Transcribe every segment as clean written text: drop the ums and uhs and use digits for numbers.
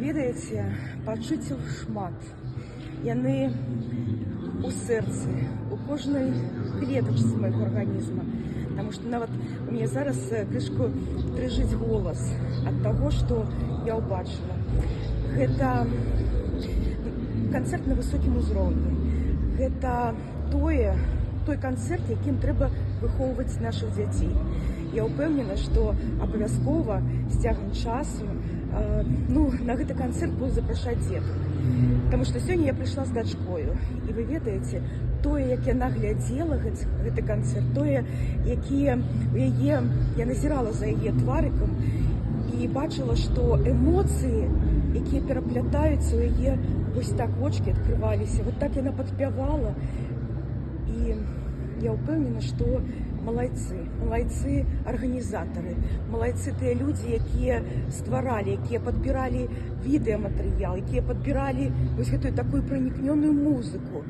ведаеце, пачуццяў шмат. Яны у сэрцы, у кожнай клетачцы майго арганізма. Таму што нават у мяне зараз крышку дрыжыць голас ад таго, што я ўбачыла. Гэта канцэрт на высокім узроўні. Гэта той канцэрт, якім трэба выхоўваць нашых дзяцей. Я ўпэўнена, што абавязкова з цягам часу на гэты канцэрт буду запрашаць дзетак. Таму што сёння я прыйшла з дачкою. І вы ведаеце, тое, як яна глядзела гэты канцэрт, я назірала за яе тварыкам і бачыла, што эмоцыі, якія пераплятаюцца у яе, вось так вочкі адкрываліся, вот так яна падпявала. І я ўпэўнена, што малайцы арганізатары, малайцы тыя людзі, якія стваралі, якія падбіралі відэаматэрыял, якія падбіралі вось гэтую такую пранікнёную музыку.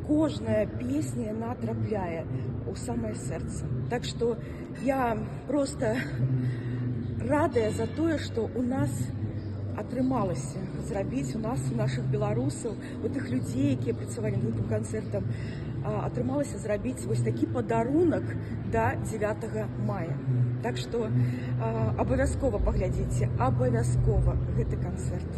Кожная песня, яна трапляе ў самае сэрца. Так што я проста радая за тое, што у нас атрымалася зрабіць, у нашых беларусаў, у тых людзей, якія працавалі над гэтым канцэртам, атрымалася зрабіць вось такі падарунак да 9 мая. Так што абавязкова паглядзіце, абавязкова гэты канцэрт.